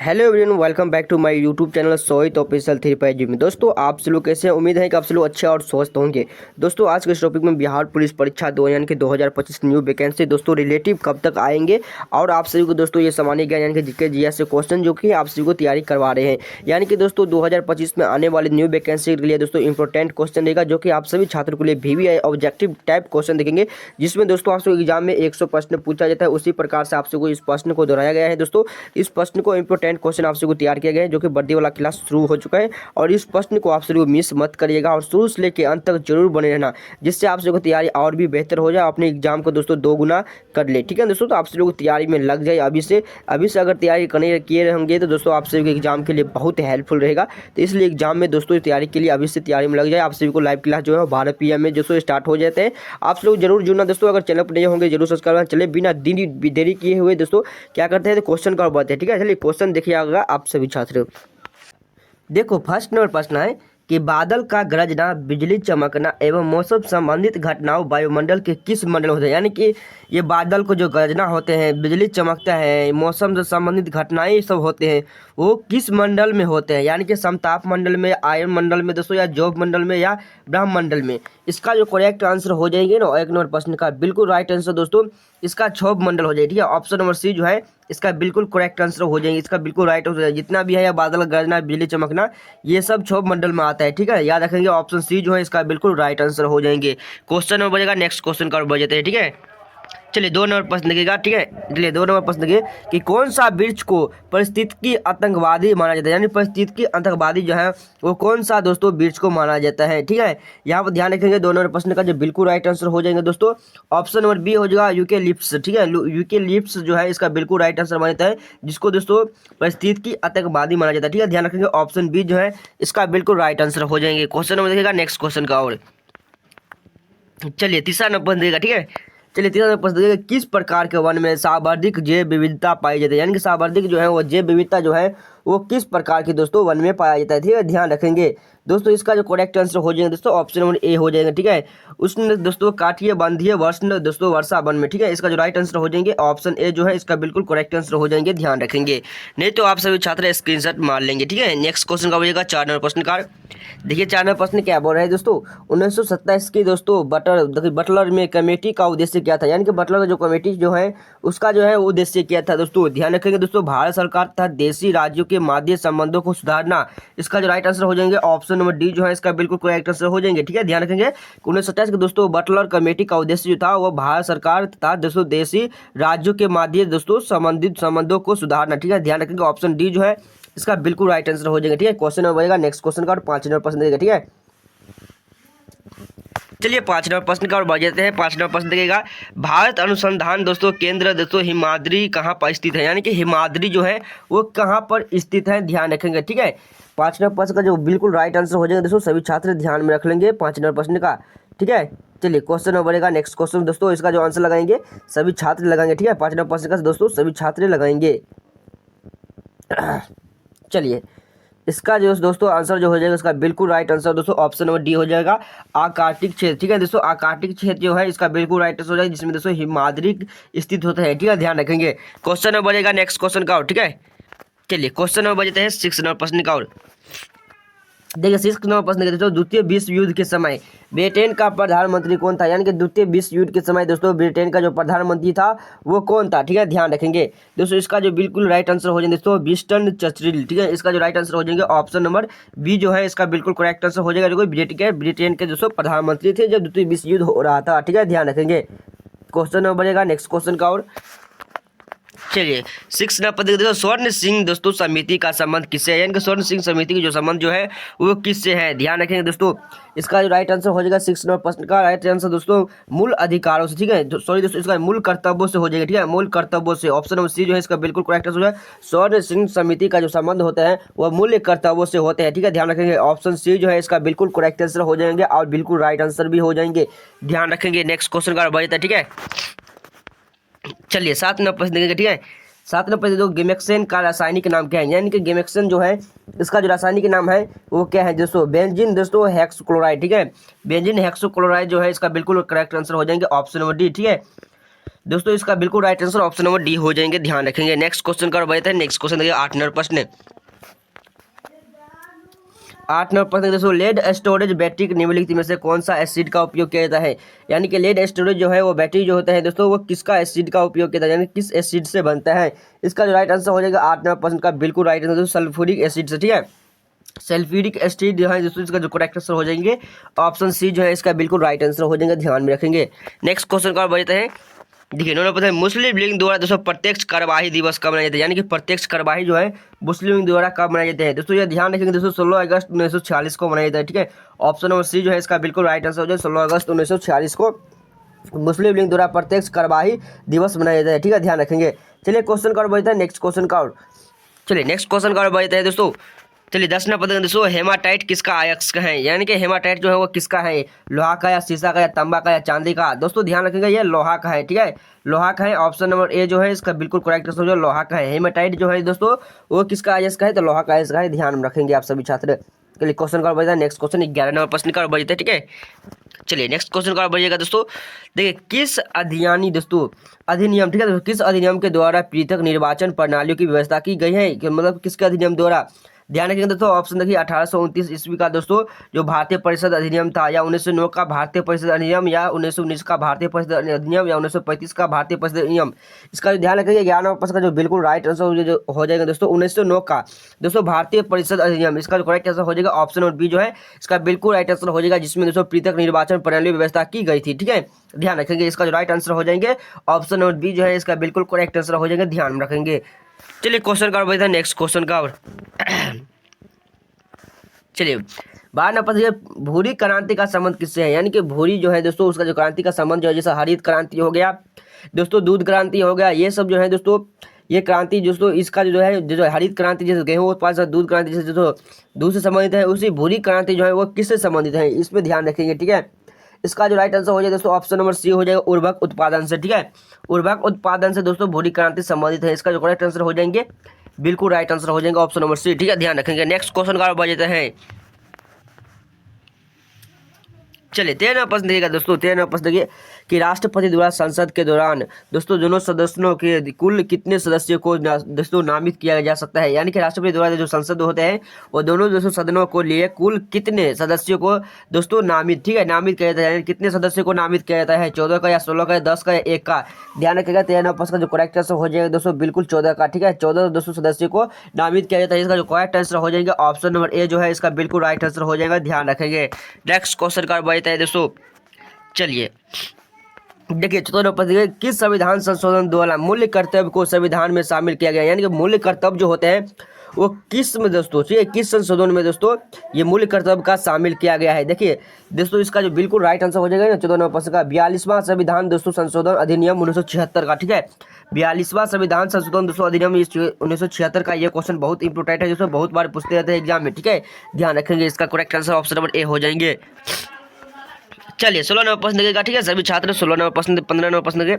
Hello everyone, welcome back to my YouTube channel Sohit official 3 में। दोस्तों आप सब लोग कैसे हैं? उम्मीद है कि आप सब लोग अच्छे और स्वस्थ होंगे। दोस्तों आज के इस टॉपिक में बिहार पुलिस परीक्षा 2 यानी कि 2025 न्यू वैकेंसी दोस्तों रिलेटिव कब तक आएंगे और आप सभी को दोस्तों ये सामान्य ज्ञान यानी कि जीके जीएस से क्वेश्चन जो कि आप सभी को तैयारी करवा रहे हैं। यानी कि दोस्तों 2025 में आने वाले न्यू वैकेंसी के लिए दोस्तों इंपॉर्टेंट क्वेश्चन रहेगा जो कि आप सभी छात्रों के लिए VVI ऑब्जेक्टिव टाइप क्वेश्चन देखेंगे, जिसमें दोस्तों आप सभी एग्जाम में 100 प्रश्न पूछा जाता है। उसी प्रकार से आप सभी को इस प्रश्न को दोहराया गया है। दोस्तों इस प्रश्न को इंपॉर्टेंट क्वेश्चन आप सभी को तैयार किया गया है जो कि वर्दी वाला क्लास शुरू हो चुका है और इस प्रश्न को आप सभी को मिस मत करिएगा और शुरू से लेकर अंत तक जरूर बने रहना, जिससे आप सभी को तैयारी और भी बेहतर हो जाए, अपने एग्जाम को दोस्तों 2 गुना कर ले। ठीक है दोस्तों, तो आप सभी को तैयारी में लग जाए अभी से अगर तैयारी करने किए रहेंगे तो दोस्तों आप सभी के एग्जाम के लिए बहुत हेल्पफुल रहेगा। तो इसलिए एग्जाम में दोस्तों तैयारी के लिए अभी से तैयारी में लग जाए। आप सभी को लाइव क्लास जो है 12 PM में दोस्तों स्टार्ट हो जाते हैं। आप लोग जरूर जुड़ना दोस्तों। अगर चैनल पर नए होंगे जरूर सब्सक्राइब करना। चले बिना देरी किए हुए दोस्तों क्या करते हैं तो क्वेश्चन का बढ़ते हैं। ठीक है, चलिए क्वेश्चन देखिएगा आप सभी छात्र। देखो फर्स्ट नंबर प्रश्न है कि बादल का गरजना, बिजली चमकना एवं मौसम संबंधित घटनाओं वायुमंडल के किस मंडल में होते हैं। यानी कि ये बादल को जो गरजना होते हैं, बिजली चमकता है, मौसम से संबंधित घटनाएं सब होते हैं, वो किस मंडल में होते हैं। यानी कि समताप मंडल में, आयन मंडल में दोस्तों, या जॉब मंडल में, या ब्रह्म मंडल में। इसका जो करेक्ट आंसर हो जाएंगे ना 1 नंबर प्रश्न का बिल्कुल राइट आंसर दोस्तों इसका क्षोभ मंडल हो जाएगी। ठीक है, ऑप्शन नंबर सी जो है इसका बिल्कुल करेक्ट आंसर हो जाएंगे। इसका बिल्कुल राइट हो जाएगा। जितना भी है या बादल गरजना, बिजली चमकना, ये सब क्षोभ मंडल में आता है। ठीक है, याद रखेंगे ऑप्शन सी जो है इसका बिल्कुल राइट आंसर हो जाएंगे। क्वेश्चन नंबर बजेगा, नेक्स्ट क्वेश्चन का बढ़ जाते हैं। ठीक है, चलिए 2 नंबर प्रश्न देखिएगा। ठीक है, चलिए 2 नंबर प्रश्न देखिए कि कौन सा वृक्ष को पारिस्थितिकी आतंकवादी माना जाता है। यानी पारिस्थितिकी आतंकवादी जो है वो कौन सा दोस्तों वृक्ष को माना जाता है। ठीक है, यहाँ पर ध्यान रखेंगे 2 नंबर प्रश्न का जो बिल्कुल राइट आंसर हो जाएंगे दोस्तों ऑप्शन नंबर बी हो जाएगा यूकेलिप्स। ठीक है, यूकेलिप्स जो है इसका बिल्कुल राइट आंसर माना जाता है, जिसको दोस्तों पारिस्थितिकी आतंकवादी माना जाता है। ठीक है, ध्यान रखेंगे ऑप्शन बी जो है इसका बिल्कुल राइट आंसर हो जाएंगे। क्वेश्चन नंबर देखिएगा, नेक्स्ट क्वेश्चन का। और चलिए तीसरा नंबर प्रश्न देखिएगा। ठीक है, चलिए तीसरा नंबर प्रश्न देखिए किस प्रकार के वन में सर्वाधिक जैव विविधता पाई जाती है। यानी कि सर्वाधिक जो है वो जैव विविधता जो है वो किस प्रकार की दोस्तों वन में पाया जाता है। ठीक है, ध्यान रखेंगे दोस्तों इसका जो करेक्ट आंसर हो जाएगा दोस्तों ऑप्शन नंबर ए हो जाएगा। ठीक है, उष्ण दोस्तों काठीय बंधीय वर्षण दोस्तों वर्षा वन में। ठीक है, इसका जो राइट आंसर हो जाएंगे ऑप्शन ए जो है इसका बिल्कुल करेक्ट आंसर हो जाएंगे। ध्यान रखेंगे, नहीं तो आप सभी छात्र स्क्रीनशॉट मार लेंगे। ठीक है, नेक्स्ट क्वेश्चन का हो जाएगा 4 नंबर प्रश्न का। देखिए 4 नंबर प्रश्न क्या बोल रहे हैं दोस्तों 1927 की दोस्तों बटलर में कमेटी का उद्देश्य क्या था। यानी कि बटलर का जो कमेटी जो है उसका जो है उद्देश्य क्या था दोस्तों। ध्यान रखेंगे दोस्तों भारत सरकार तथा देशी राज्यों के माध्यम संबंधों को सुधारना। इसका जो राइट आंसर हो जाएंगे ऑप्शन नंबर डी जो है इसका बिल्कुल करेक्ट आंसर हो जाएंगे। ठीक है, ध्यान रखेंगे 1927 के दोस्तों बटलर कमेटी का उद्देश्य जो था वो भारत सरकार तथा दोस्तों देशी राज्यों के माध्यम दोस्तों संबंधित संबंधों को सुधारना। ठीक है, ध्यान रखेंगे ऑप्शन डी जो है इसका बिल्कुल राइट आंसर हो जाएगा। ठीक है, क्वेश्चन नंबर बनेगा नेक्स्ट क्वेश्चन का और 5 नंबर प्रश्न देगा। ठीक है, चलिए 5 नंबर प्रश्न का और बढ़ जाते हैं। 5 नंबर प्रश्न देखिएगा भारत अनुसंधान दोस्तों केंद्र दोस्तों हिमाद्री कहाँ पर स्थित है। यानी कि हिमाद्री जो है वो कहाँ पर स्थित है, ध्यान रखेंगे। ठीक है, 5 नंबर प्रश्न का जो बिल्कुल राइट आंसर हो जाएगा दोस्तों सभी छात्र ध्यान में रख लेंगे 5 नंबर प्रश्न का। ठीक है, चलिए क्वेश्चन नंबर बढ़ेगा नेक्स्ट क्वेश्चन दोस्तों इसका जो आंसर लगाएंगे सभी छात्र लगाएंगे। ठीक है, 5 नंबर प्रश्न का दोस्तों सभी छात्र लगाएंगे। चलिए इसका जो दोस्तों आंसर जो हो जाएगा इसका बिल्कुल राइट आंसर दोस्तों ऑप्शन नंबर डी हो जाएगा आर्कटिक क्षेत्र। ठीक है दोस्तों, आर्कटिक क्षेत्र जो है इसका बिल्कुल राइट आंसर हो जाएगा जिसमें दोस्तों हिमाद्री स्थित होता है। ठीक है, ध्यान रखेंगे। क्वेश्चन नंबर बढ़ेगा नेक्स्ट क्वेश्चन का। और ठीक है, चलिए क्वेश्चन नंबर बजते हैं 6 नंबर प्रश्न का। और देखिए 6 नंबर प्रश्न दोस्तों द्वितीय विश्व युद्ध के समय ब्रिटेन का प्रधानमंत्री कौन था। यानी कि द्वितीय विश्व युद्ध के समय दोस्तों ब्रिटेन का जो प्रधानमंत्री था वो कौन था। ठीक है, ध्यान रखेंगे दोस्तों इसका जो बिल्कुल राइट आंसर हो जाएंगे दोस्तों विंस्टन चर्चिल। ठीक है, इसका जो राइट आंसर हो जाएंगे ऑप्शन नंबर बी जो है इसका बिल्कुल करेक्ट आंसर हो जाएगा। जो ब्रिटेन के दोस्तों प्रधानमंत्री थे जब द्वितीय विश्व युद्ध हो रहा था। ठीक है, ध्यान रखेंगे। क्वेश्चन नंबर बढ़ेगा नेक्स्ट क्वेश्चन का। और चलिए 6 नंबर पर देखो स्वर्ण सिंह दोस्तों समिति का संबंध किससे है। यानी कि स्वर्ण सिंह समिति की जो संबंध जो है वो किससे है, ध्यान रखेंगे दोस्तों। इसका जो राइट आंसर हो जाएगा 6 नंबर प्रश्न का राइट आंसर दोस्तों मूल अधिकारों से। ठीक है, सॉरी दोस्तों इसका मूल कर्तव्यों से हो जाएगा। ठीक है, मूल कर्तव्यों से ऑप्शन नंबर सी जो है इसका बिल्कुल करेक्ट आंसर है। स्वर्ण सिंह समिति का जो संबंध होता है वह मूल्य कर्तव्यों से होते हैं। ठीक है, ध्यान रखेंगे ऑप्शन सी जो है इसका बिल्कुल करेक्ट आंसर हो जाएंगे और बिल्कुल राइट आंसर भी हो जाएंगे। ध्यान रखेंगे नेक्स्ट क्वेश्चन का बढ़ जाता है। ठीक है, चलिए 7 नंबर प्रश्न देखेंगे। ठीक है, 7 नंबर प्रश्न गेमेक्सेन का रासायनिक नाम क्या है। यानी कि गेमेक्सेन जो है इसका जो रासायनिक नाम है वो क्या है दोस्तों बेंजीन दोस्तों हेक्सोक्लोराइड। ठीक है, बेंजीन हेक्सोक्लोराइड जो है इसका बिल्कुल करेक्ट आंसर हो जाएंगे ऑप्शन नंबर डी। ठीक है, दोस्तों इसका बिल्कुल right answer option number D हो जाएंगे, ध्यान रखेंगे। नेक्स्ट क्वेश्चन का बढ़ते हैं। नेक्स्ट क्वेश्चन देखिए 8 नंबर प्रश्न। 8 नंबर प्रश्न दोस्तों, लेड स्टोरेज बैटरी के निम्नलिखित में से कौन सा एसिड का उपयोग किया जाता है? यानी कि लेड स्टोरेज जो है वो बैटरी जो होता है दोस्तों, वो किसका एसिड का उपयोग किया जाता है, यानी किस एसिड से बनता है? इसका जो राइट आंसर हो जाएगा 8 नंबर प्रश्न का बिल्कुल राइट आंसर सल्फ्यूरिक एसिड से, ठीक है। सल्फ्यूरिक एसिड जो है दोस्तों इसका जो करेक्ट आंसर हो जाएंगे ऑप्शन सी जो है इसका बिल्कुल राइट आंसर हो जाएंगे, ध्यान में रखेंगे। नेक्स्ट क्वेश्चन का बढ़ते हैं। देखिए इन्होंने पता है मुस्लिम लीग द्वारा दोस्तों प्रत्यक्ष कार्यवाही दिवस कब मनाया जाता है? यानी कि प्रत्यक्ष कार्यवाही जो है मुस्लिम लीग द्वारा कब मनाया जाता है दोस्तों? ये ध्यान रखेंगे दोस्तों 16 अगस्त 1946 को मनाया जाता है, ठीक है। ऑप्शन नंबर सी जो है इसका बिल्कुल राइट आंसर हो जाए 16 अगस्त 1946 को मुस्लिम लीग द्वारा प्रत्यक्ष कार्यवाही दिवस मनाया जाता है, ठीक है, ध्यान रखेंगे। चलिए क्वेश्चन का और बढ़ते हैं। नेक्स्ट क्वेश्चन का और चलिए नेक्स्ट क्वेश्चन का और बढ़ते हैं दोस्तों। चलिए 10 नंबर पता दोस्तों, हेमाटाइट किसका अयस्क है? यानी कि हेमाटाइट जो है वो किसका है? लोहा का या शीशा का या तांबा का या चांदी का? दोस्तों ध्यान रखेंगे ये लोहा का है, ठीक है, लोहा का है। ऑप्शन नंबर ए जो है इसका बिल्कुल करेक्ट आंसर जो लोहा का है। हेमाटाइट जो है दोस्तों वो किसका अयस्क है? तो लोहा का अयस्क है, ध्यान में रखेंगे आप सभी छात्र। चलिए क्वेश्चन का बढ़ता है। नेक्स्ट क्वेश्चन 11 नंबर प्रश्न का बढ़ते हैं, ठीक है। चलिए नेक्स्ट क्वेश्चन का बढ़िएगा दोस्तों। देखिए किस अधिनियम, ठीक है दोस्तों, किस अधिनियम के द्वारा पृथक निर्वाचन प्रणालियों की व्यवस्था की गई है? मतलब किसके अधिनियम द्वारा? ध्यान रखेंगे दोस्तों ऑप्शन देखिए 1829 ईस्वी का दोस्तों जो भारतीय परिषद अधिनियम था, या 1909 का भारतीय परिषद अधिनियम, या 1919 का भारतीय परिषद अधिनियम, या 1935 का भारतीय परिषद अधिनियम। इसका जो ध्यान रखेंगे 11 नंबर प्रश्न का जो बिल्कुल राइट आंसर जो हो जाएगा दोस्तों 1909 का दोस्तों भारतीय परिषद अधिनियम। इसका जो करेक्ट आंसर हो जाएगा ऑप्शन नंबर बी जो है इसका बिल्कुल राइट आंसर हो जाएगा, जिसमें दोस्तों पृथक निर्वाचन प्रणाली व्यवस्था की गई थी, ठीक है, ध्यान रखेंगे। इसका जो राइट आंसर हो जाएंगे ऑप्शन नंबर बी जो है इसका बिल्कुल करेक्ट आंसर हो जाएगा, ध्यान रखेंगे। चलिए क्वेश्चन का बढ़ते हैं। नेक्स्ट क्वेश्चन का चलिए 12 नंबर ये भूरी क्रांति का संबंध किससे है? यानी कि भूरी जो है दोस्तों उसका जो क्रांति का संबंध जो है जैसे हरित क्रांति हो गया दोस्तों, दूध क्रांति हो गया, ये सब जो है दोस्तों ये क्रांति दोस्तों इसका जो है जो हरित क्रांति जैसे गेहूं उत्पादन, दूध क्रांति जैसे दोस्तों दूध से संबंधित है, उसी भूरी क्रांति जो है वो किससे संबंधित है? इसमें ध्यान रखेंगे, ठीक है। इसका जो राइट आंसर हो जाए दोस्तों ऑप्शन नंबर सी हो जाएगा उर्वरक उत्पादन से, ठीक है, उर्वरक उत्पादन से दोस्तों भूरी क्रांति संबंधित है। इसका जो करेक्ट आंसर हो जाएंगे बिल्कुल राइट आंसर हो जाएंगे ऑप्शन नंबर सी, ठीक है, ध्यान रखेंगे। नेक्स्ट क्वेश्चन का बढ़ जाते हैं। चलिए 13 प्रश्न देखिएगा दोस्तों। 13 प्रश्न देखिए कि राष्ट्रपति द्वारा संसद के दौरान दोस्तों दोनों सदस्यों के कुल कितने सदस्यों को दोस्तों नामित किया जा सकता है? यानी कि राष्ट्रपति द्वारा जो संसद होते हैं वो दोनों दोस्तों सदनों को लिए कुल कितने सदस्यों को दोस्तों नामित, ठीक है, नामित किया जाता है। कितने सदस्यों को नामित किया जाता है? 14 का या 16 का या 10 का या 1 का? ध्यान रखिएगा 13 प्रश्न का जो करेक्ट आंसर हो जाएगा दोस्तों बिल्कुल 14 का, ठीक है, 14 दोस्तों सदस्यों को नामित किया जाता है। इसका जो करेक्ट आंसर हो जाएगा ऑप्शन नंबर ए जो है इसका बिल्कुल राइट आंसर हो जाएगा, ध्यान रखेंगे। नेक्स्ट क्वेश्चन का बढ़ता है दोस्तों। चलिए देखिए 14 प्रश्न किस संविधान संशोधन द्वारा मूल्य कर्तव्य को संविधान में शामिल किया गया? यानी कि मूल्य कर्तव्य जो होते हैं वो किस में दोस्तों, ठीक है, किस संशोधन में दोस्तों ये मूल्य कर्तव्य का शामिल किया गया है? देखिए दोस्तों इसका जो बिल्कुल राइट आंसर हो जाएगा ना 14 प्रश्न का 42वां संविधान दोस्तों संशोधन अधिनियम 1976 का, ठीक है, 42वां संविधान संशोधन दोस्तों अधिनियम 1976 का। ये क्वेश्चन बहुत इंपॉर्टेंट है दोस्तों, बहुत बार पूछते रहते हैं एग्जाम में, ठीक है, ध्यान रखेंगे। इसका correct answer option number A हो जाएंगे। चलिए 16 नंबर प्रश्न देखिएगा, ठीक है, सभी छात्र 16 नंबर प्रश्न 15 नंबर प्रश्न देखिए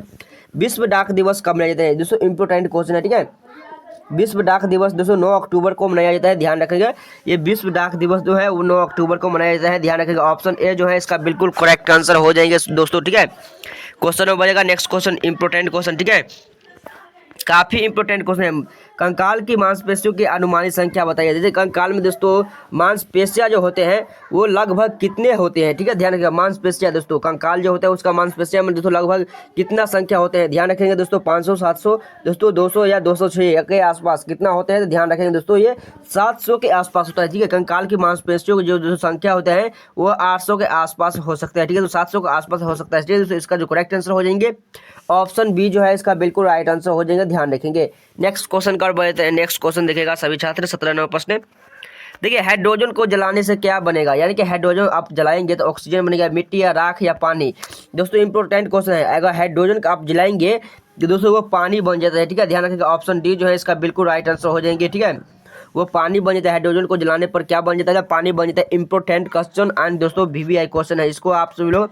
विश्व डाक दिवस कब मनाया जाता है? दोस्तों इंपॉर्टेंट क्वेश्चन है, ठीक है। विश्व डाक दिवस दोस्तों 9 अक्टूबर को मनाया जाता है, ध्यान रखेंगे। ये विश्व डाक दिवस जो है वो 9 अक्टूबर को मनाया जाता है, ध्यान रखेंगे। ऑप्शन ए जो है इसका बिल्कुल करेक्ट आंसर हो जाएंगे दोस्तों, ठीक है। क्वेश्चन में बढ़ेगा नेक्स्ट क्वेश्चन इंपॉर्टेंट क्वेश्चन, ठीक है, काफी इंपॉर्टेंट क्वेश्चन है। कंकाल की मांसपेशियों की अनुमानित संख्या बताइए। जैसे कंकाल में दोस्तों मांसपेशियां जो होते हैं वो लगभग कितने होते हैं, ठीक है, ध्यान रखिएगा। मांसपेशियां दोस्तों कंकाल जो होता है उसका मांसपेशियां में दोस्तों लगभग कितना संख्या होते हैं? ध्यान रखेंगे दोस्तों 500, 700 दोस्तों 200 या 206 के आसपास कितना होते हैं? तो ध्यान रखेंगे दोस्तों ये 700 के आसपास होता है, ठीक है। कंकाल की मांसपेशियों की जो संख्या होता है वो 800 के आसपास हो सकता है, ठीक है, तो 700 के आसपास हो सकता है, ठीक है दोस्तों। इसका जो करेक्ट आंसर हो जाएंगे ऑप्शन बी जो है इसका बिल्कुल राइट आंसर हो जाएगा, ध्यान रखेंगे। नेक्स्ट क्वेश्चन कर बढ़ते हैं। नेक्स्ट क्वेश्चन देखेगा सभी छात्र 17 नंबर प्रश्न। देखिए हाइड्रोजन को जलाने से क्या बनेगा? यानी कि हाइड्रोजन आप जलाएंगे तो ऑक्सीजन बनेगा, मिट्टी या राख या पानी? दोस्तों इंपॉर्टेंट क्वेश्चन है। अगर हाइड्रोजन का आप जलाएंगे तो दोस्तों वो पानी बन जाता है, ठीक है, ध्यान रखिएगा। ऑप्शन डी जो है इसका बिल्कुल राइट आंसर हो जाएंगे, ठीक है, वो पानी बन जाता है। हाइड्रोजन को जलाने पर क्या बन जाता है? पानी बन जाता है। इंपॉर्टेंट क्वेश्चन एंड दोस्तों VVI क्वेश्चन है, इसको आप सभी लोग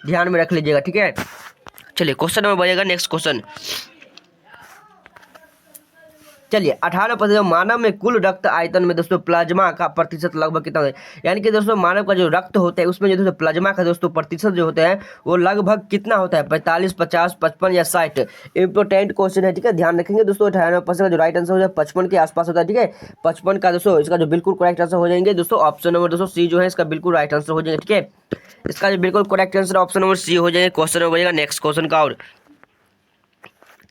ध्यान में रख लीजिएगा, ठीक है। चलिए क्वेश्चन नंबर बढ़ेगा नेक्स्ट क्वेश्चन। चलिए 18% मानव में कुल रक्त आयतन में दोस्तों प्लाज्मा का प्रतिशत लगभग कितना है, यानी कि दोस्तों मानव का जो रक्त होता है उसमें जो दोस्तों प्लाज्मा का दोस्तों प्रतिशत जो होता है वो लगभग कितना होता है, 45, 50, 55 या 60। इंपोर्टेंट क्वेश्चन है, ठीक है, ध्यान रखेंगे दोस्तों। 98% का जो राइट आंसर हो जाए 55 के आसपास होता है, ठीक है, 55 का दोस्तों इसका जो बिल्कुल करेक्ट आंसर हो जाएंगे दोस्तों ऑप्शन नंबर दोस्तों सी जो है इसका बिल्कुल राइट आंसर हो जाएंगे, ठीक है। इसका जो बिल्कुल correct answer option number C हो जाएंगे। क्वेश्चन हो जाएगा नेक्स्ट क्वेश्चन का। और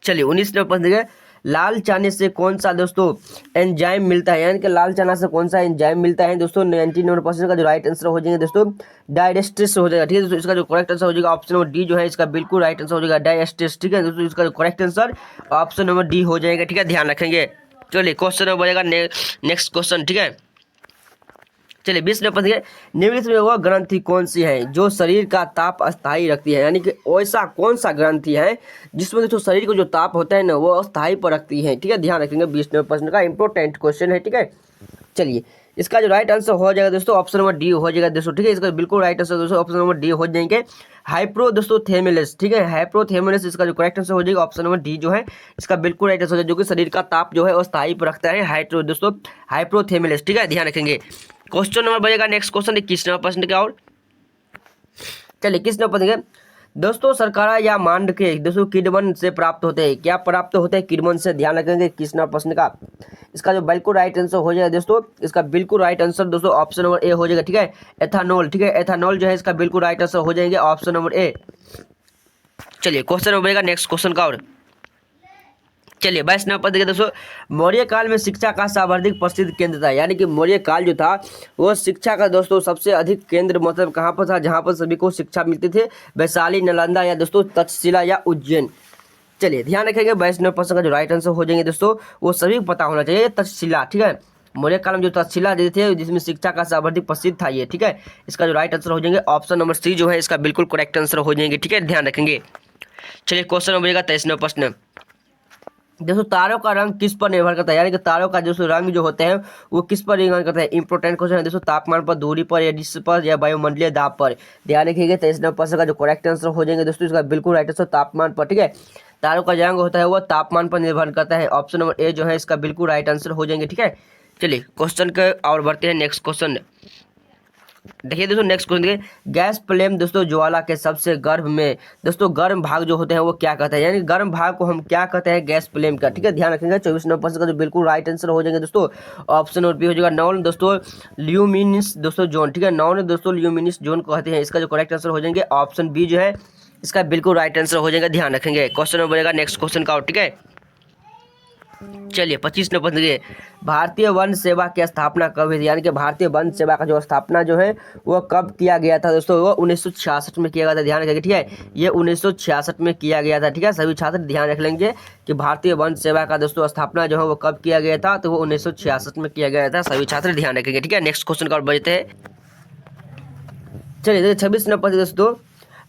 चलिए 19 नंबर देखिए, लाल चने से कौन सा दोस्तों एंजाइम मिलता है, यानी कि लाल चना से कौन सा एंजाइम मिलता है दोस्तों। 99% का जो राइट आंसर हो जाएंगे दोस्तों डाइजेस्टिस हो जाएगा, ठीक है दोस्तों। इसका जो करेक्ट आंसर हो जाएगा ऑप्शन नंबर डी जो है इसका बिल्कुल राइट आंसर हो जाएगा डाइजेस्टिस, ठीक है दोस्तों। इसका जो correct answer option number D हो जाएगा, ठीक है, ध्यान रखेंगे। चलिए क्वेश्चन नंबर जाएगा नेक्स्ट क्वेश्चन, ठीक है। चलिए 20 नंबर देखिए, निम्नलिखित में वह ग्रंथि कौन सी है जो शरीर का ताप अस्थायी रखती है, यानी कि ऐसा कौन सा ग्रंथि है जिसमें दोस्तों शरीर को जो ताप होता है ना वो अस्थायी पर रखती है, ठीक है, ध्यान रखेंगे। 20% का इंपॉर्टेंट क्वेश्चन है, ठीक है। चलिए इसका जो राइट आंसर हो जाएगा दोस्तों ऑप्शन नंबर डी हो जाएगा दोस्तों, ठीक है। इसका बिल्कुल राइट आंसर दोस्तों ऑप्शन नंबर डी हो जाएंगे हाइप्रो दोस्तों थेमेलिस, ठीक है, हाइप्रोथेमेलिस इसका जो करेक्ट आंसर हो जाएगा ऑप्शन नंबर डी जो है इसका बिल्कुल राइट आंसर हो जाएगा, जो कि शरीर का ताप जो है वो स्थायी पर रखता है, हाइड्रो दोस्तों हाइप्रोथेमेलिस, ठीक है, ध्यान रखेंगे। क्वेश्चन नंबर बनेगा नेक्स्ट क्वेश्चन 21 नंबर प्रश्न का। और चलिए 21 नंबर प्रश्न दोस्तों, सरकारा या मांड के दोस्तों किडमन से प्राप्त होते हैं, क्या प्राप्त होते हैं किडमन से, ध्यान रखेंगे। 21 नंबर प्रश्न का इसका जो बिल्कुल राइट आंसर हो जाएगा दोस्तों, इसका बिल्कुल राइट आंसर दोस्तों ऑप्शन नंबर ए हो जाएगा, ठीक है, एथानॉल, ठीक है, एथानॉल जो है इसका बिल्कुल राइट आंसर हो जाएंगे ऑप्शन नंबर ए। चलिए क्वेश्चन नंबर बनेगा नेक्स्ट क्वेश्चन का। और चलिए 22 नंबर पर देखिए दोस्तों, मौर्य काल में शिक्षा का सर्वाधिक प्रसिद्ध केंद्र था, यानी कि मौर्य काल जो था वो शिक्षा का दोस्तों सबसे अधिक केंद्र मतलब कहाँ पर था, जहाँ पर सभी को शिक्षा मिलती थी, वैशाली, नालंदा या दोस्तों तक्षशिला या उज्जैन। चलिए ध्यान रखेंगे 22 नंबर प्रश्न का जो राइट आंसर हो जाएंगे दोस्तों वो सभी को पता होना चाहिए, तक्षशिला, ठीक है। मौर्य काल में जो तक्षशिला थे जिसमें शिक्षा का सर्वाधिक प्रसिद्ध था ये, ठीक है। इसका जो राइट आंसर हो जाएंगे ऑप्शन नंबर सी जो है इसका बिल्कुल करेक्ट आंसर हो जाएंगे, ठीक है, ध्यान रखेंगे। चलिए क्वेश्चन नंबर 23 नंबर प्रश्न, दोस्तों तारों का रंग किस पर निर्भर करता है, यानी कि तारों का जो रंग जो होते हैं वो किस पर निर्भर करता है। इंपोर्टेंट क्वेश्चन है दोस्तों, तापमान पर, दूरी पर, या डिस्टेंस पर, या वायुमंडलीय दाब पर। ध्यान रखिएगा 23 नंबर प्रश्न का जो करेक्ट आंसर हो जाएंगे दोस्तों इसका बिल्कुल राइट आंसर तापमान पर, ठीक है। तारों का रंग होता है वो तापमान पर निर्भर करता है, ऑप्शन नंबर ए जो है इसका बिल्कुल राइट आंसर हो जाएंगे, ठीक है। चलिए क्वेश्चन के और बढ़ते हैं नेक्स्ट क्वेश्चन। देखिए दोस्तों नेक्स्ट क्वेश्चन देखिए, गैस फ्लेम दोस्तों ज्वाला के सबसे गर्भ में दोस्तों गर्म भाग जो होते हैं वो क्या कहते हैं, यानी गर्म भाग को हम क्या कहते हैं गैस फ्लेम का, ठीक है, ध्यान रखेंगे। 24 नंबर प्रश्न का जो बिल्कुल राइट आंसर हो जाएंगे दोस्तों ऑप्शन नंबर बी हो जाएगा नॉन दोस्तों ल्यूमिनिस दोस्तों जोन, ठीक है, नॉन दोस्तों ल्यूमिनिस जोन कहते हैं। इसका जो करेक्ट आंसर हो जाएंगे ऑप्शन बी जो है इसका बिल्कुल राइट आंसर हो जाएगा, ध्यान रखेंगे। क्वेश्चन नंबर बनेगा नेक्स्ट क्वेश्चन का, ठीक है। चलिए 25 नंबर देखिए, भारतीय वन सेवा की स्थापना कब हुई थी, यानी कि भारतीय वन सेवा का जो स्थापना जो है वो कब किया गया था दोस्तों, वो 1966 में किया गया था, ध्यान रखेंगे, ठीक है, ये 1966 में किया गया था, ठीक है। सभी छात्र ध्यान रख लेंगे कि भारतीय वन सेवा का दोस्तों स्थापना जो है वो कब किया गया था, तो वो 1966 में किया गया था, सभी छात्र ध्यान रखेंगे, ठीक है। नेक्स्ट क्वेश्चन का और बढ़ते हैं। चलिए देखिए 26 नंबर दोस्तों,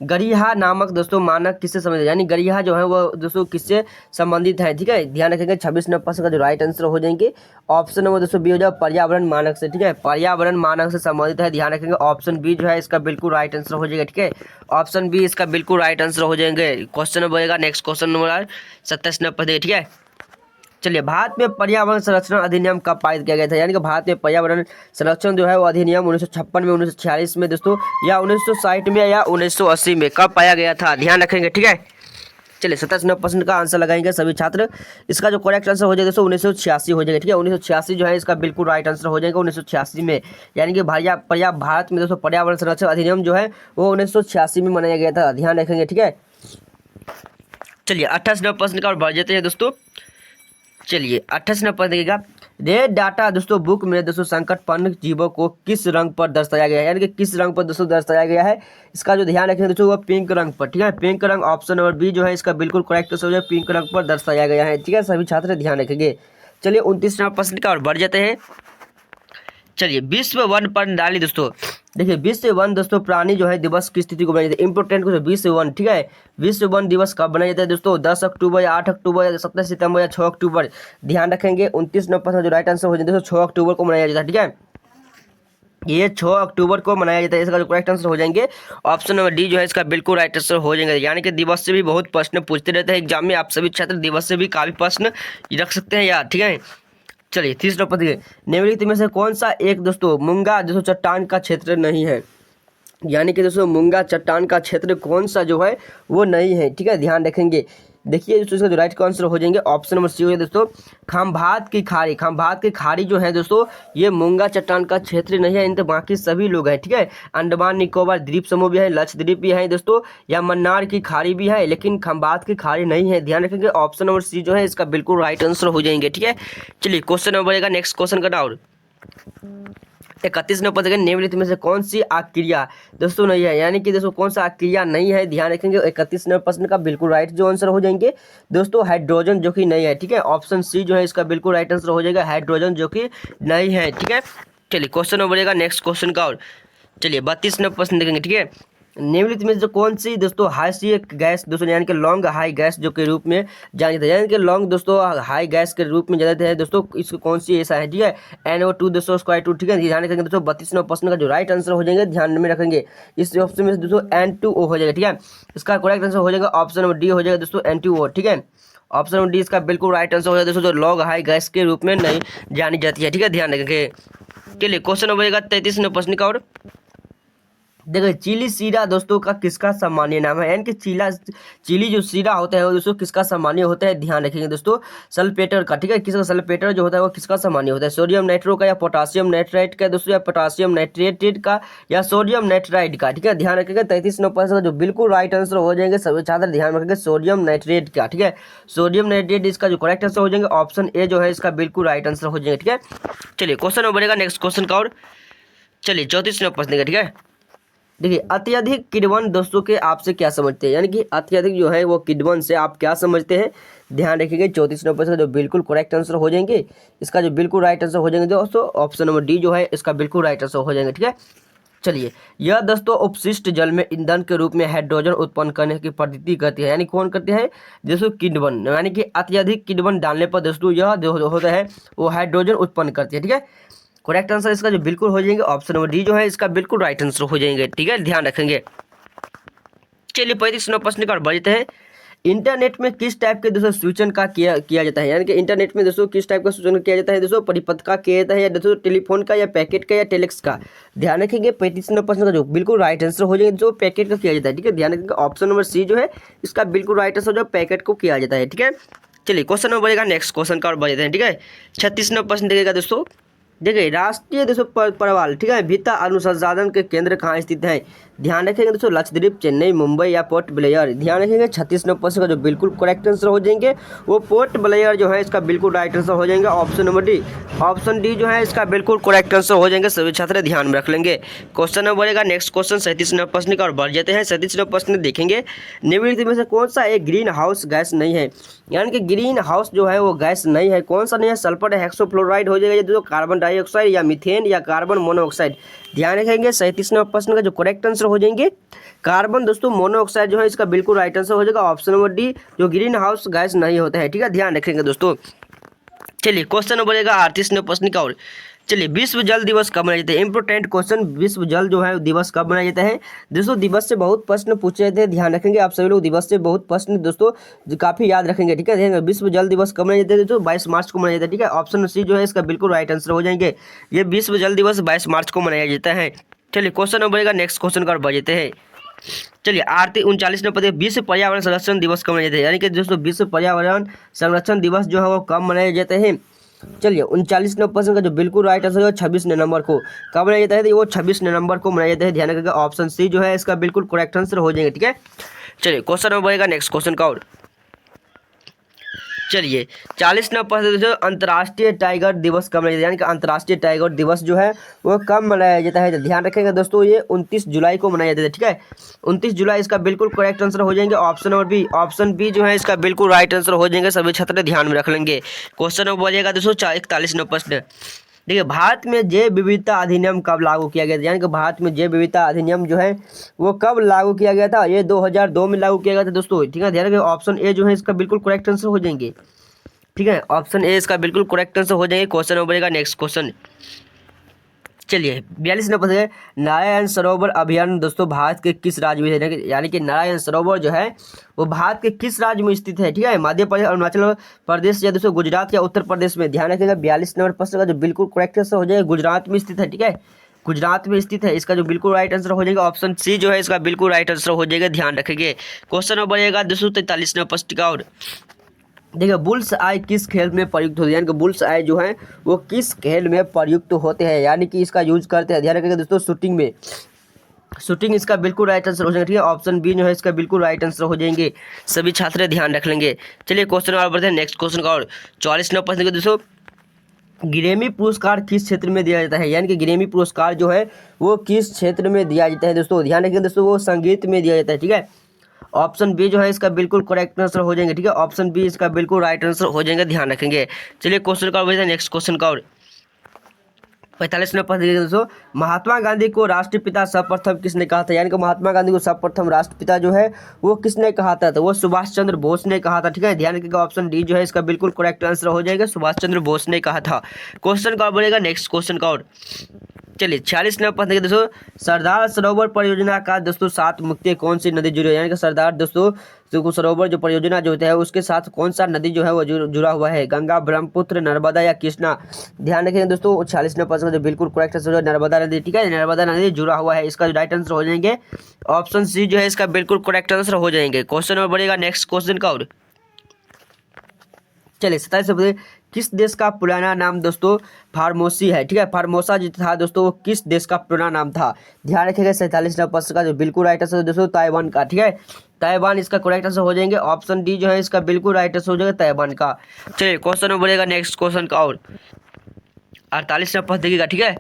गरिहा नामक दोस्तों मानक किससे संबंधित है, यानी गरिहा जो है वो दोस्तों किससे संबंधित है, ठीक है, ध्यान रखेंगे। 26 नंबर प्रश्न का जो राइट आंसर हो जाएंगे ऑप्शन नंबर दोस्तों बी हो जाएगा पर्यावरण मानक से, ठीक है, पर्यावरण मानक से संबंधित है, ध्यान रखेंगे। ऑप्शन बी जो है इसका बिल्कुल राइट आंसर हो जाएगा, ठीक है, ऑप्शन बी इसका बिल्कुल राइट आंसर हो जाएंगे। क्वेश्चन नंबर बनेगा नेक्स्ट क्वेश्चन नंबर 27 नंबर, ठीक है। चलिए भारत में पर्यावरण संरक्षण अधिनियम कब पारित किया गया था, यानी कि भारत में पर्यावरण संरक्षण जो है वो अधिनियम 1956 में, 1946 में दोस्तों, या 1960 में, या 1980 में कब पाया गया था, ध्यान रखेंगे, ठीक है। चलिए 27 नंबर प्रश्न का आंसर लगाएंगे सभी छात्र। इसका जो करेक्ट आंसर हो जाएगा दोस्तों 1986 हो जाएगा, ठीक है, 1986 जो है इसका बिल्कुल राइट आंसर हो जाएगा 1986 में, यानी कि भारत में दोस्तों पर्यावरण संरक्षण अधिनियम जो है वो 1986 में मनाया गया था, ध्यान रखेंगे, ठीक है। चलिए 28 नंबर प्रश्न का और बढ़ जाते हैं दोस्तों। चलिए 28 नंबर देखिएगा, रेड डाटा दोस्तों बुक में दोस्तों संकटपन्न जीवों को किस रंग पर दर्शाया गया है, यानी कि किस रंग पर दोस्तों दर्शाया गया है। इसका जो ध्यान रखेंगे दोस्तों वो पिंक रंग पर, ठीक है, पिंक रंग ऑप्शन नंबर बी जो है इसका बिल्कुल करेक्ट आंसर हो जाए, पिंक रंग पर दर्शाया गया है, ठीक है, सभी छात्र ध्यान रखेंगे। चलिए 29 नंबर प्रश्न का और बढ़ जाते हैं। चलिए विश्व वन प्रणाली दोस्तों, देखिए विश्व वन दोस्तों प्राणी जो है दिवस की स्थिति को बनाई जाती है, इंपोर्टेंट क्वेश्चन, विश्व वन, ठीक है, विश्व वन दिवस कब बनाया जाता है दोस्तों, 10 अक्टूबर या 8 अक्टूबर या 17 सितंबर या 6 अक्टूबर, ध्यान रखेंगे। 29 नंबर जो राइट आंसर हो जाए दोस्तों 6 अक्टूबर को मनाया जाता है, ठीक है। ये 6 अक्टूबर को मनाया जाता है। इसका जो करेक्ट आंसर हो जाएंगे ऑप्शन नंबर डी जो है इसका बिल्कुल राइट आंसर हो जाएंगे। यानी कि दिवस से भी बहुत प्रश्न पूछते रहते हैं एग्जाम में, आप सभी छात्र दिवस से भी काफी प्रश्न रख सकते हैं यार, ठीक है। चलिए तीसरा प्रश्न देखिए, निम्नलिखित में से कौन सा एक दोस्तों मूंगा दोस्तों चट्टान का क्षेत्र नहीं है। यानी कि दोस्तों मूंगा चट्टान का क्षेत्र कौन सा जो है वो नहीं है, ठीक है, ध्यान रखेंगे। देखिए दोस्तों इसका जो राइट आंसर हो जाएंगे ऑप्शन नंबर सी हो जाएगा दोस्तों खंभात की खाड़ी। खंभात की खाड़ी जो है दोस्तों ये मूंगा चट्टान का क्षेत्र नहीं है, इन तो बाकी सभी लोग हैं, ठीक है। अंडमान निकोबार द्वीप समूह भी है, लक्षद्वीप भी है दोस्तों, या मन्नार की खाड़ी भी है, लेकिन खंभात की खाड़ी नहीं है। ध्यान रखेंगे ऑप्शन नंबर सी जो है इसका बिल्कुल राइट आंसर हो जाएंगे, ठीक है। चलिए क्वेश्चन नंबर बढ़ेगा, नेक्स्ट क्वेश्चन करना। और 31 नंबर पर निम्नलिखित में से कौन सी आक्रिया दोस्तों नहीं है। यानी कि दोस्तों कौन सा आक्रिया नहीं है, ध्यान रखेंगे। 31 नंबर प्रश्न का बिल्कुल राइट जो आंसर हो जाएंगे दोस्तों हाइड्रोजन जो कि नहीं है, ठीक है। ऑप्शन सी जो है इसका बिल्कुल राइट आंसर हो जाएगा हाइड्रोजन जो कि नहीं है, ठीक है। चलिए क्वेश्चन नंबर बढ़ेगा नेक्स्ट क्वेश्चन का। और चलिए 32 नंबर प्रश्न देखेंगे, ठीक है। निम्नलिखित में जो कौन सी दोस्तों हाईसीय गैस दोस्तों यानी कि लॉन्ग हाई गैस जो के रूप में जानी जाती है, यानी कि लॉन्ग दोस्तों हाई गैस के रूप में जाते हैं दोस्तों, इसको कौन सी ऐसा है, ठीक है। NO2 दोस्तों स्क्वायर 2, ठीक है। ध्यान रखेंगे दोस्तों 32 नंबर प्रश्न का जो राइट आंसर हो जाएंगे ध्यान में रखेंगे इस ऑप्शन में दोस्तों N2O हो जाएगा, ठीक है। इसका करेक्ट आंसर हो जाएगा ऑप्शन नंबर डी हो जाएगा दोस्तों N2O, ठीक है। ऑप्शन नंबर डी इसका बिल्कुल राइट आंसर हो जाएगा दोस्तों, जो लॉन्ग हाई गैस के रूप में नहीं जानी जाती है, ठीक है, ध्यान रखेंगे। चलिए क्वेश्चन नंबर 33 नंबर प्रश्न का। और देखिए चिली सीरा दोस्तों का किसका सामान्य नाम है, यानी कि चिली जो सीरा होता है वो दोस्तों किसका सामान्य होता है, ध्यान रखेंगे दोस्तों सल्फेटर का, ठीक है। किसका सल्फेटर जो होता है वो किसका सामान्य होता है, सोडियम नाइट्रो का या पोटासियम नाइट्राइट का दोस्तों, या पोटासियम नाइट्रेटेड का या सोडियम नाइट्राइड का, ठीक है। ध्यान रखेंगे 33 नंबर का जो बिल्कुल राइट आंसर हो जाएंगे सभी छात्र ध्यान रखेंगे सोडियम नाइट्रेट का, ठीक है। सोडियम नाइट्रेट इसका जो करेक्ट आंसर हो जाएंगे ऑप्शन ए जो है इसका बिल्कुल राइट आंसर हो जाएंगे, ठीक है। चलिए क्वेश्चन नंबर बढ़ेगा नेक्स्ट क्वेश्चन का। और चलिए 34 नंबर प्रश्न, ठीक है। देखिए अत्यधिक किण्वन दोस्तों के आपसे क्या समझते हैं, यानी कि अत्यधिक जो है वो किण्वन से आप क्या समझते हैं, ध्यान रखिएगा 34 नंबर का जो बिल्कुल करेक्ट आंसर हो जाएंगे इसका जो बिल्कुल राइट आंसर हो जाएंगे दोस्तों ऑप्शन नंबर डी जो है इसका बिल्कुल राइट आंसर हो जाएंगे, ठीक है। चलिए यह दोस्तों अपशिष्ट जल में ईंधन के रूप में हाइड्रोजन उत्पन्न करने की प्रवृत्ति करती है, यानी कौन करते हैं दोस्तों किण्वन, यानी कि अत्यधिक किण्वन डालने पर दोस्तों यह जो होता है वो हाइड्रोजन उत्पन्न करती है, ठीक है। करेक्ट आंसर इसका जो बिल्कुल हो जाएंगे ऑप्शन नंबर डी जो है इसका बिल्कुल राइट आंसर हो जाएंगे, ठीक है, ध्यान रखेंगे। चलिए 35 नंबर प्रश्न का बढ़ते हैं। इंटरनेट में किस टाइप के दोस्तों सूचन का किया जाता है, यानी कि इंटरनेट में दोस्तों किस टाइप का सूचन किया जाता है दोस्तों, परिपथ का किया जाता है या दोस्तों टेलीफोन का या पैकेट का या टेलेक्स का, ध्यान रखेंगे। 35 नंबर प्रश्न का जो बिल्कुल राइट आंसर हो जाएगा जो पैकेट का किया जाता है, ठीक है, ध्यान रखेंगे ऑप्शन नंबर सी जो है इसका बिल्कुल राइट आंसर जो पैकेट को किया जाता है, ठीक है। चलिए क्वेश्चन नंबर बढ़ेगा नेक्स्ट क्वेश्चन का और बढ़ते हैं, ठीक है। 36 नंबर प्रश्न देखेगा दोस्तों, देखिए राष्ट्रीय दोस्तों परवाल, ठीक है, वित्त अनुसंधान के केंद्र कहाँ स्थित है, ध्यान रखेंगे दोस्तों लक्षद्वीप, चेन्नई, मुंबई या पोर्ट ब्लेयर, ध्यान रखेंगे। 36 नंबर प्रश्न का जो बिल्कुल करेक्ट आंसर हो जाएंगे वो पोर्ट ब्लेयर जो है इसका बिल्कुल राइट आंसर हो जाएंगे option number D. Option D जो है इसका बिल्कुल करेक्ट आंसर हो जाएंगे, सभी छात्र ध्यान में रख लेंगे। क्वेश्चन नंबर बढ़ेगा नेक्स्ट क्वेश्चन 37 नंबर प्रश्न का और बढ़ जाते हैं। 37 नंबर प्रश्न देखेंगे निम्नलिखित में से कौन सा एक ग्रीन हाउस गैस नहीं है, यानी कि ग्रीन हाउस जो है वो गैस नहीं है, कौन सा नहीं है, सल्फर हेक्सोफ्लोराइड हो जाएगा जो कार्बन डाइऑक्साइड या मीथेन या कार्बन मोनोऑक्साइड, ध्यान रखेंगे। 37 नंबर प्रश्न का जो करेक्ट आंसर हो जाएंगे कार्बन दोस्तों मोनोऑक्साइड जो है इसका बिल्कुल राइट आंसर हो जाएगा ऑप्शन नंबर डी, जो ग्रीन हाउस गैस नहीं होता है, ठीक है, ध्यान रखेंगे दोस्तों। चलिए क्वेश्चन नंबर बढ़ेगा 38 नंबर प्रश्न का। और चलिए विश्व जल दिवस कब मनाया जाता है, इंपोर्टेंट क्वेश्चन, विश्व जल जो है दिवस कब मनाया जाता है दोस्तों। दिवस से बहुत प्रश्न पूछे जाते हैं, ध्यान रखेंगे आप सभी लोग, दिवस से बहुत प्रश्न दोस्तों काफी याद रखेंगे, ठीक है। विश्व जल दिवस कब मनाया जाता है दोस्तों 22 मार्च को मनाया जाता है, ठीक है। ऑप्शन सी जो है इसका बिल्कुल राइट आंसर हो जाएंगे, ये विश्व जल दिवस 22 मार्च को मनाया जाता है। चलिए क्वेश्चन नंबर बढ़ेगा नेक्स्ट क्वेश्चन का और बढ़ते हैं। चलिए 39 नंबर विश्व पर्यावरण संरक्षण दिवस कब मनाया जाता है, यानी कि दोस्तों विश्व पर्यावरण संरक्षण दिवस जो है वो कब मनाया जाता है। चलिए 39 नंबर प्रश्न का जो बिल्कुल राइट आंसर है 26 नवंबर को कब मनाया जाता है, तो वो 26 नवंबर को मनाया जाता है, ध्यान रखिएगा ऑप्शन सी जो है इसका बिल्कुल करेक्ट आंसर हो जाएंगे, ठीक है। चलिए क्वेश्चन नंबर बढ़ेगा नेक्स्ट क्वेश्चन का। और चलिए 40 नंबर प्रश्न जो अंतर्राष्ट्रीय टाइगर दिवस कब मनाया जाता है, यानी कि अंतर्राष्ट्रीय टाइगर दिवस जो है वो कब मनाया जाता है, तो ध्यान रखेंगे दोस्तों ये 29 जुलाई को मनाया जाता है, ठीक है। 29 जुलाई इसका बिल्कुल करेक्ट आंसर हो जाएंगे option number B, option B जो है इसका बिल्कुल राइट आंसर हो जाएंगे, सभी छात्र ध्यान में रख लेंगे। क्वेश्चन नंबर बोलिएगा दोस्तों 41 नंबर प्रश्न, देखिए भारत में जैव विविधता अधिनियम कब लागू किया गया था, यानी कि भारत में जैव विविधता अधिनियम जो है वो कब लागू किया गया था, ये 2002 में लागू किया गया था दोस्तों, ठीक है, ध्यान रखिए ऑप्शन ए जो है इसका बिल्कुल करेक्ट आंसर हो जाएंगे, ठीक है, ऑप्शन ए इसका बिल्कुल करेक्ट आंसर हो जाएंगे। क्वेश्चन नंबर बढ़ेगा नेक्स्ट क्वेश्चन। चलिए 42 नंबर है, नारायण सरोवर अभियान दोस्तों भारत के किस राज्य में है, यानी कि नारायण सरोवर जो है वो भारत के किस राज्य में स्थित है, ठीक है, मध्य प्रदेश, अरुणाचल प्रदेश या दोस्तों गुजरात या उत्तर प्रदेश में। ध्यान रखिएगा 42 नंबर प्रश्न का जो बिल्कुल करेक्ट आंसर हो जाएगा गुजरात में स्थित है, ठीक है, गुजरात में स्थित है। इसका जो बिल्कुल राइट आंसर हो जाएगा ऑप्शन सी जो है इसका बिल्कुल राइट आंसर हो जाएगा, ध्यान रखेंगे। क्वेश्चन नंबर बढ़ेगा 243 नंबर प्रश्न का। और देखिए बुल्स आई किस खेल में प्रयुक्त होते हैं, यानी कि बुल्स आई जो है वो किस खेल में प्रयुक्त होते हैं, यानी कि इसका यूज करते हैं। ध्यान रखिएगा दोस्तों शूटिंग में, शूटिंग इसका बिल्कुल राइट आंसर हो जाएगा, ठीक है, ऑप्शन बी जो है इसका बिल्कुल राइट आंसर हो जाएंगे। सभी छात्र ध्यान रख लेंगे। चलिए क्वेश्चन और बढ़ते हैं नेक्स्ट क्वेश्चन का। और 44 नंबर प्रश्न दोस्तों, ग्रैमी पुरस्कार किस क्षेत्र में दिया जाता है, यानी कि ग्रैमी पुरस्कार जो है वो किस क्षेत्र में दिया जाता है दोस्तों। ध्यान रखिए दोस्तों वो संगीत में दिया जाता है, ठीक है, ऑप्शन बी जो है इसका बिल्कुल करेक्ट आंसर हो जाएंगे, ठीक है, ऑप्शन बी इसका बिल्कुल राइट आंसर हो जाएंगे, ध्यान रखेंगे। चलिए क्वेश्चन का नेक्स्ट क्वेश्चन का। और 45 नंबर प्रश्न दोस्तों, महात्मा गांधी को राष्ट्रपिता सर्वप्रथम किसने कहा था, यानी कि महात्मा गांधी को सर्वप्रथम राष्ट्रपिता जो है वो किसने कहा था, तो वो सुभाष चंद्र बोस ने कहा था, ठीक है, ध्यान रखिएगा ऑप्शन डी जो है इसका बिल्कुल करेक्ट आंसर हो जाएगा, सुभाष चंद्र बोस ने कहा था। क्वेश्चन का बढ़ेगा नेक्स्ट क्वेश्चन का। और चलिए 46 नंबर प्रश्न दोस्तों, सरदार सरोवर परियोजना का दोस्तों 7 मुख्य कौन सी नदी जुड़ी है, यानी कि सरदार दोस्तों सरोवर जो परियोजना जो है उसके साथ कौन सा नदी जो है वो जुड़ा हुआ है, गंगा, ब्रह्मपुत्र, नर्मदा या कृष्णा। ध्यान रखेंगे दोस्तों 46 नंबर प्रश्न जो बिल्कुल करेक्ट आंसर नर्मदा नदी, ठीक है, नर्मदा नदी जुड़ा हुआ है, इसका जो राइट आंसर हो जाएंगे ऑप्शन सी जो है इसका बिल्कुल करेक्ट आंसर हो जाएंगे। क्वेश्चन नंबर बढ़ेगा नेक्स्ट क्वेश्चन का। और चलिए 27 नंबर, किस देश का पुराना नाम दोस्तों फार्मोसी है, ठीक है, फार्मोसा जो था दोस्तों वो किस देश का पुराना नाम था। ध्यान रखिएगा 47 नंबर प्रश्न का जो बिल्कुल राइट आंसर दोस्तों ताइवान का, ठीक है, ताइवान इसका करेक्ट आंसर हो जाएंगे, ऑप्शन डी जो है इसका बिल्कुल राइट आंसर हो जाएगा ताइवान का। चलिए क्वेश्चन नंबर बढ़ेगा नेक्स्ट क्वेश्चन का। और 48 नंबर प्रश्न देखिएगा, ठीक है,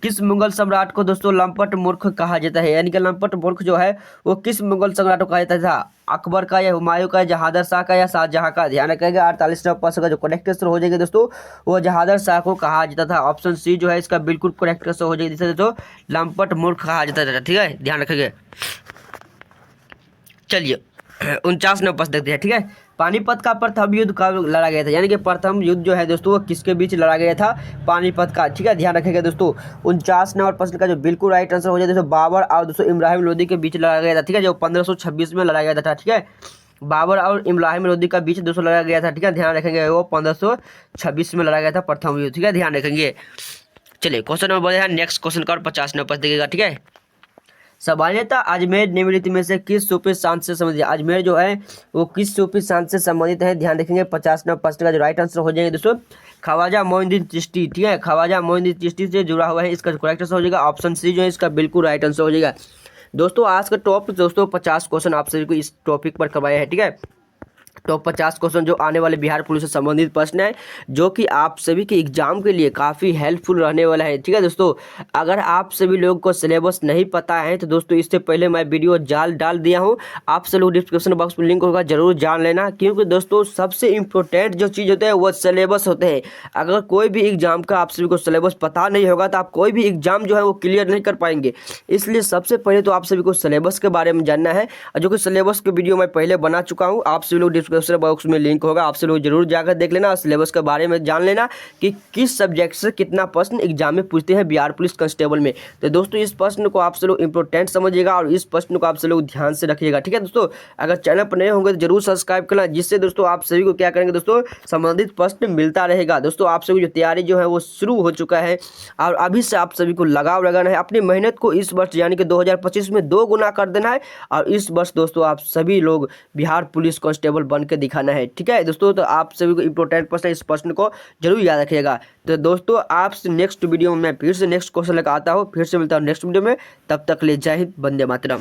किस मुगल सम्राट को दोस्तों लंपट मूर्ख कहा जाता है, यानी कि लंपट मूर्ख जो है वो किस मुगल सम्राट को कहा जाता था, अकबर का या हुमायूं का, जहादर शाह का या शाहजहां का। ध्यान रखिएगा 48 नंबर प्रश्न का जो करेक्ट आंसर हो जाएगा दोस्तों वो जहादर शाह को कहा जाता था, ऑप्शन सी जो है इसका बिल्कुल करेक्ट आंसर हो जाएगा दोस्तों लंपट मूर्ख कहा जाता था, ठीक है, ध्यान रखिएगा। चलिए 49 नंबर प्रश्न देखते हैं, ठीक है, पानीपत का प्रथम युद्ध कब लड़ा गया था, यानी कि प्रथम युद्ध जो है दोस्तों वो किसके बीच लड़ा गया था, पानीपत का, ठीक है, ध्यान रखेगा दोस्तों। 49 नंबर प्रश्न का जो बिल्कुल राइट आंसर हो जाए दोस्तों बाबर और दोस्तों इब्राहिम लोदी के बीच लड़ा गया था, ठीक है, जो 1526 में लड़ा गया था, ठीक है, बाबर और इब्राहिम लोदी का बीच दोस्तों लड़ा गया था, ठीक है, ध्यान रखेंगे वो 1526 में लड़ा गया था प्रथम युद्ध, ठीक है, ध्यान रखेंगे। चलिए क्वेश्चन नंबर बढ़े नेक्स्ट क्वेश्चन का। और 50 नंबर प्रश्न देखिएगा, ठीक है, सामान्यतः अजमेर निम्नलिखित में से किस सूफी संत से संबंधित, अजमेर जो है वो किस सूफी संत से संबंधित है, ध्यान रखेंगे। 50 नंबर प्रश्न का जो राइट आंसर हो जाएंगे दोस्तों ख्वाजा मोइनुद्दीन चिश्ती, ठीक है, ख्वाजा मोइनुद्दीन चिश्ती से जुड़ा हुआ है, इसका करेक्ट आंसर हो जाएगा ऑप्शन सी जो है इसका बिल्कुल राइट आंसर हो जाएगा। दोस्तों आज का टॉप दोस्तों 50 क्वेश्चन आप सभी को इस टॉपिक पर करवाया है, ठीक है, टॉप 50 क्वेश्चन जो आने वाले बिहार पुलिस से संबंधित प्रश्न है जो कि आप सभी के एग्जाम के लिए काफ़ी हेल्पफुल रहने वाला है, ठीक है दोस्तों। अगर आप सभी लोगों को सिलेबस नहीं पता है तो दोस्तों इससे पहले मैं वीडियो डाल दिया हूं, आप सब लोग डिस्क्रिप्शन बॉक्स में लिंक होगा जरूर जान लेना, क्योंकि दोस्तों सबसे इंपॉर्टेंट जो चीज़ होता है वो सिलेबस होते हैं। अगर कोई भी एग्जाम का आप सभी को सिलेबस पता नहीं होगा तो आप कोई भी एग्जाम जो है वो क्लियर नहीं कर पाएंगे, इसलिए सबसे पहले तो आप सभी को सिलेबस के बारे में जानना है, जो कि सिलेबस की वीडियो मैं पहले बना चुका हूँ, आप सभी लोग डिस्क्रिप्शन बॉक्स में लिंक होगा, आपसे लोग जरूर जाकर देख लेना और सिलेबस के बारे में जान लेना कि किस सब्जेक्ट से कितना प्रश्न एग्जाम में पूछते हैं बिहार पुलिस कांस्टेबल में। तो दोस्तों इस प्रश्न को आपसे लोग इंपॉर्टेंट समझिएगा और इस प्रश्न को आपसे लोग ध्यान से रखिएगा, ठीक है दोस्तों। अगर चैनल पर नए होंगे तो जरूर सब्सक्राइब करना, जिससे दोस्तों आप सभी को क्या करेंगे दोस्तों संबंधित प्रश्न मिलता रहेगा। दोस्तों आप सभी जो तैयारी जो है वो शुरू हो चुका है और अभी से आप सभी को लगाव लगाना है, अपनी मेहनत को इस वर्ष यानी कि 2025 में 2 गुना कर देना है और इस वर्ष दोस्तों आप सभी लोग बिहार पुलिस कांस्टेबल बन के दिखाना है, ठीक है दोस्तों। तो आप सभी को इंपॉर्टेंट प्रश्न इस प्रश्न को जरूर याद रखिएगा। तो दोस्तों आपसे नेक्स्ट वीडियो में मैं फिर से नेक्स्ट क्वेश्चन लेकर आता हूँ, फिर से मिलता हूँ नेक्स्ट वीडियो में, तब तक ले जय हिंद, वंदे मातरम।